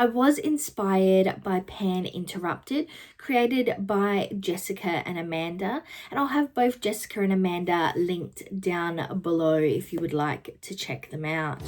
I was inspired by Pan Interrupted, created by Jessica and Amanda, and I'll have both Jessica and Amanda linked down below if you would like to check them out.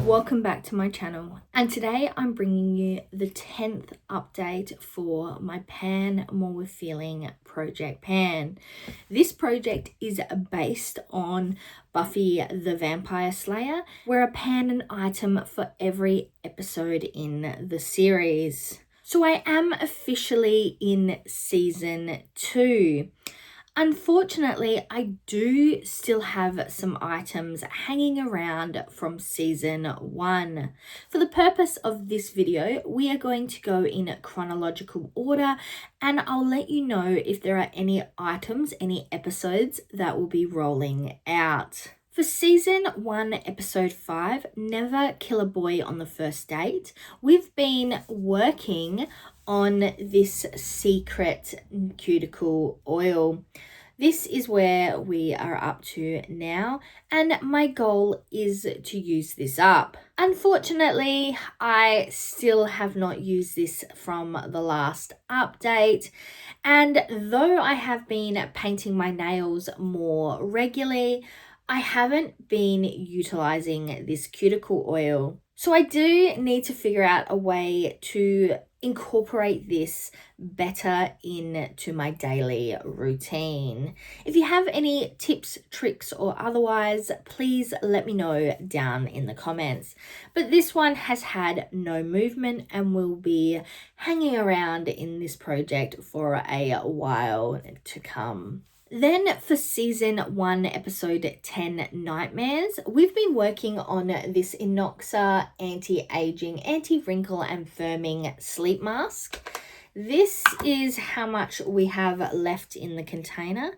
Welcome back to my channel, and today I'm bringing you the 10th update for my Pan More With Feeling Project Pan. This project is based on Buffy the Vampire Slayer, where I pan an item for every episode in the series. So I am officially in season 2. Unfortunately, I do still have some items hanging around from season 1. For the purpose of this video, we are going to go in chronological order, and I'll let you know if there are any items, any episodes that will be rolling out. For season 1, episode 5, Never Kill a Boy on the First Date, we've been working on this secret cuticle oil. This is where we are up to now, and my goal is to use this up. Unfortunately, I still have not used this from the last update, and though I have been painting my nails more regularly, I haven't been utilizing this cuticle oil. So I do need to figure out a way to incorporate this better into my daily routine. If you have any tips, tricks, or otherwise, please let me know down in the comments. But this one has had no movement and will be hanging around in this project for a while to come. Then for season 1, episode 10, Nightmares, we've been working on this Inoxa anti-aging, anti-wrinkle and firming sleep mask. This is how much we have left in the container,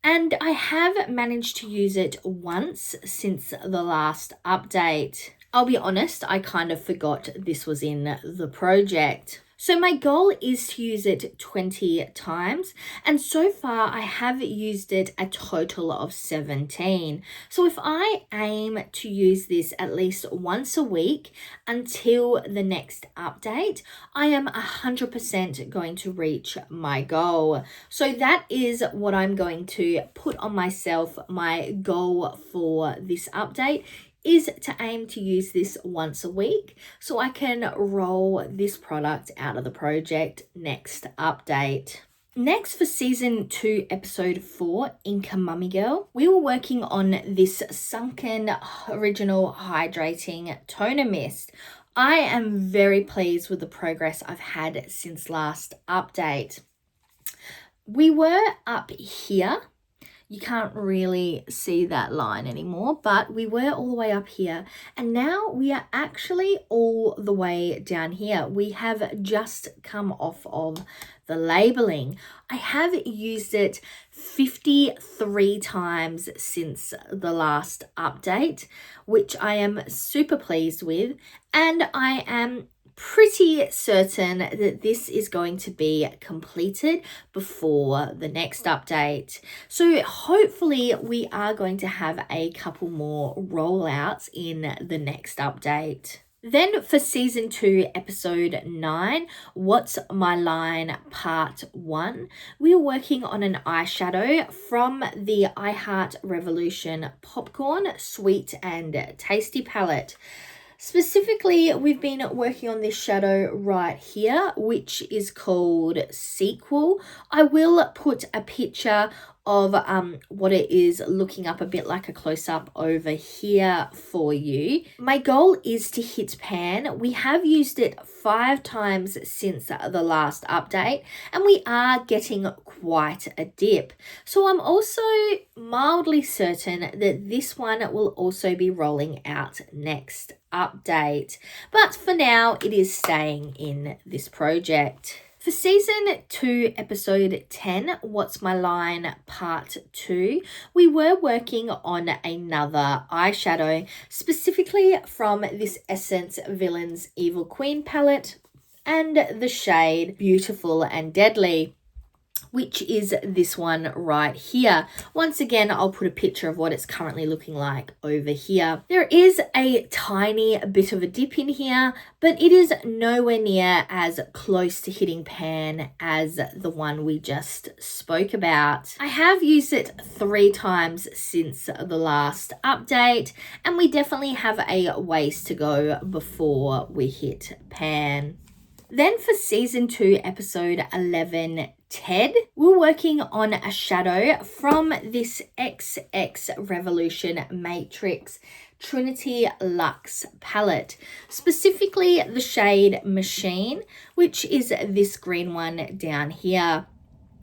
and I have managed to use it once since the last update. I'll be honest, I kind of forgot this was in the project. So my goal is to use it 20 times, and so far I have used it a total of 17. So if I aim to use this at least once a week until the next update, I am 100% going to reach my goal. So that is what I'm going to put on myself. My goal for this update is to aim to use this once a week so I can roll this product out of the project next update. Next, for season 2, episode 4, Inca Mummy Girl, we were working on this Sunken Original Hydrating Toner Mist. I am very pleased with the progress I've had since last update. We were up here. You can't really see that line anymore, but we were all the way up here, and now we are actually all the way down here. We have just come off of the labeling. I have used it 53 times since the last update, which I am super pleased with, and I am pretty certain that this is going to be completed before the next update. So hopefully we are going to have a couple more rollouts in the next update. Then for season 2, episode 9, What's My Line part 1, we are working on an eyeshadow from the I Heart Revolution Popcorn Sweet and Tasty palette. Specifically, we've been working on this shadow right here, which is called Sequel. I will put a picture of what it is looking up a bit like a close-up over here for you. My goal is to hit pan. We have used it 5 times since the last update, and we are getting quite a dip. So I'm also mildly certain that this one will also be rolling out next update. But for now, it is staying in this project. For season 2, episode 10, What's My Line part 2, we were working on another eyeshadow, specifically from this Essence Villains Evil Queen palette and the shade Beautiful and Deadly, which is this one right here. Once again, I'll put a picture of what it's currently looking like over here. There is a tiny bit of a dip in here, but it is nowhere near as close to hitting pan as the one we just spoke about. I have used it 3 times since the last update, and we definitely have a ways to go before we hit pan. Then for season 2, episode 11, Ted, we're working on a shadow from this XX Revolution Matrix Trinity Luxe palette, specifically the shade Machine, which is this green one down here.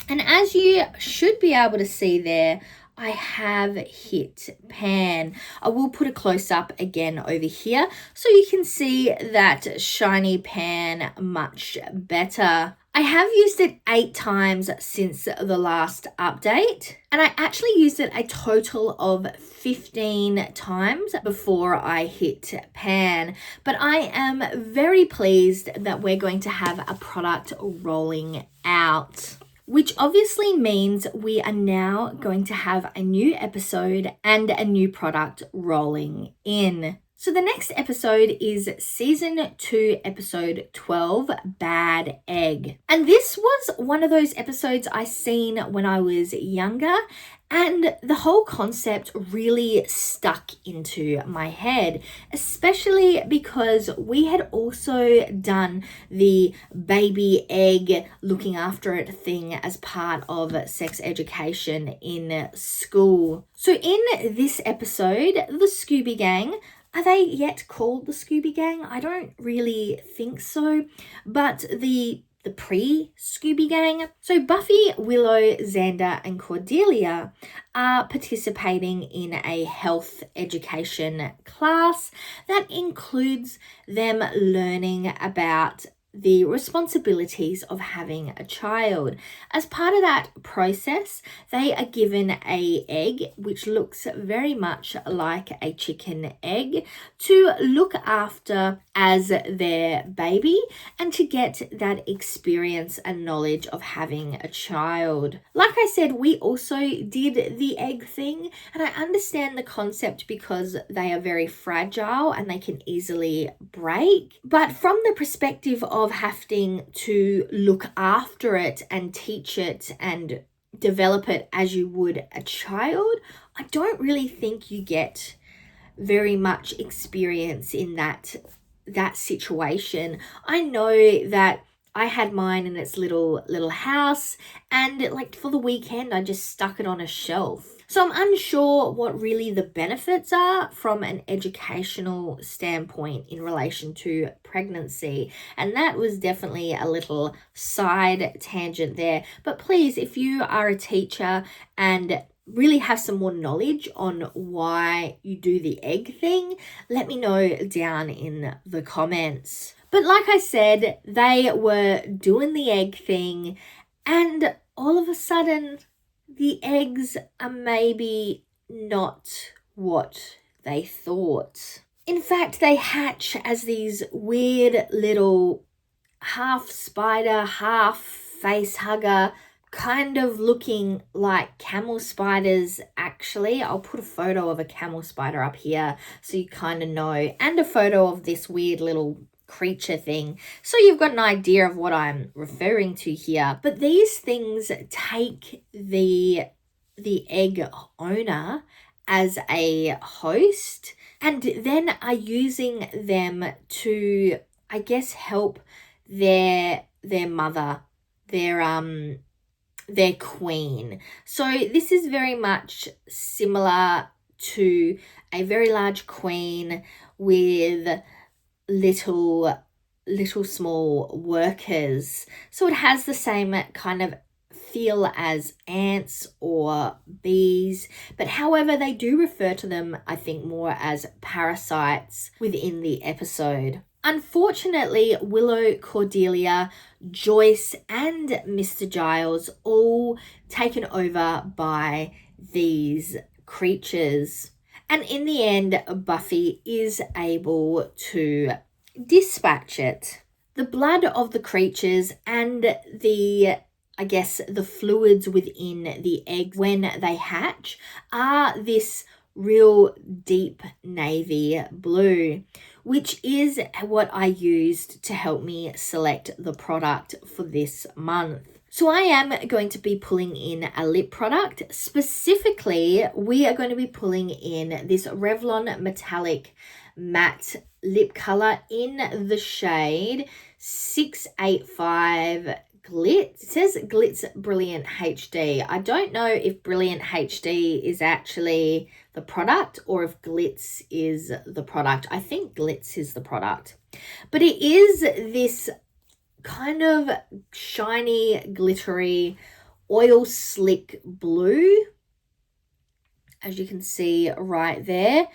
And as you should be able to see there, I have hit pan. I will put a close up again over here so you can see that shiny pan much better. I have used it 8 times since the last update, and I actually used it a total of 15 times before I hit pan. But I am very pleased that we're going to have a product rolling out, which obviously means we are now going to have a new episode and a new product rolling in. So the next episode is season 2, episode 12, Bad Egg. And this was one of those episodes I seen when I was younger, and the whole concept really stuck into my head, especially because we had also done the baby egg looking after it thing as part of sex education in school. So in this episode, the Scooby Gang, are they yet called the Scooby Gang? I don't really think so, but the pre-Scooby Gang. So Buffy, Willow, Xander, and Cordelia are participating in a health education class that includes them learning about the responsibilities of having a child. As part of that process, they are given a egg which looks very much like a chicken egg to look after as their baby and to get that experience and knowledge of having a child. Like I said, we also did the egg thing, and I understand the concept because they are very fragile and they can easily break. But from the perspective of having to look after it and teach it and develop it as you would a child, I don't really think you get very much experience in that situation. I know that I had mine in its little house, and like for the weekend I just stuck it on a shelf. So I'm unsure what really the benefits are from an educational standpoint in relation to pregnancy. And that was definitely a little side tangent there. But please, if you are a teacher and really have some more knowledge on why you do the egg thing, let me know down in the comments. But like I said, they were doing the egg thing, and all of a sudden the eggs are maybe not what they thought. In fact, they hatch as these weird little half spider, half face hugger, kind of looking like camel spiders. Actually, I'll put a photo of a camel spider up here so you kind of know, and a photo of this weird little creature thing, so you've got an idea of what I'm referring to here. But these things take the egg owner as a host and then are using them to, I guess, help their mother, their queen. So this is very much similar to a very large queen with little small workers. So it has the same kind of feel as ants or bees, but however they do refer to them, I think, more as parasites within the episode. Unfortunately, Willow, Cordelia, Joyce, and Mr. Giles all taken over by these creatures. And in the end, Buffy is able to dispatch it. The blood of the creatures and the fluids within the eggs when they hatch are this real deep navy blue, which is what I used to help me select the product for this month. So I am going to be pulling in a lip product. Specifically, we are going to be pulling in this Revlon Metallic Matte Lip Color in the shade 685 Glitz. It says Glitz Brilliant HD. I don't know if Brilliant HD is actually the product or if Glitz is the product. I think Glitz is the product. But it is this kind of shiny, glittery, oil slick blue, as you can see right there.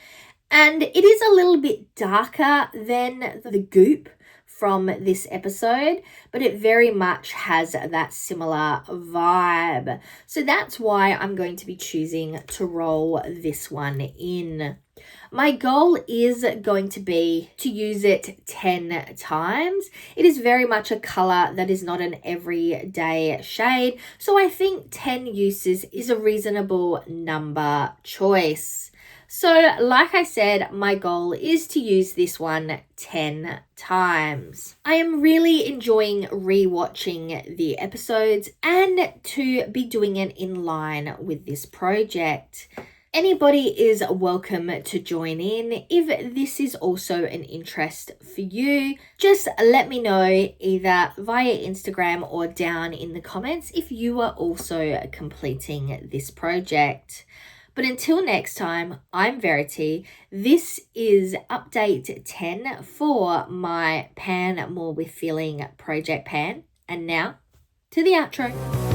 And it is a little bit darker than the goop from this episode, but it very much has that similar vibe. So that's why I'm going to be choosing to roll this one in. My goal is going to be to use it 10 times. It is very much a color that is not an everyday shade, so I think 10 uses is a reasonable number choice. So like I said, my goal is to use this one 10 times. I am really enjoying rewatching the episodes and to be doing it in line with this project. Anybody is welcome to join in. If this is also an interest for you, just let me know either via Instagram or down in the comments if you are also completing this project. But until next time, I'm Verity. This is update 10 for my Pan More With Feeling project pan. And now to the outro.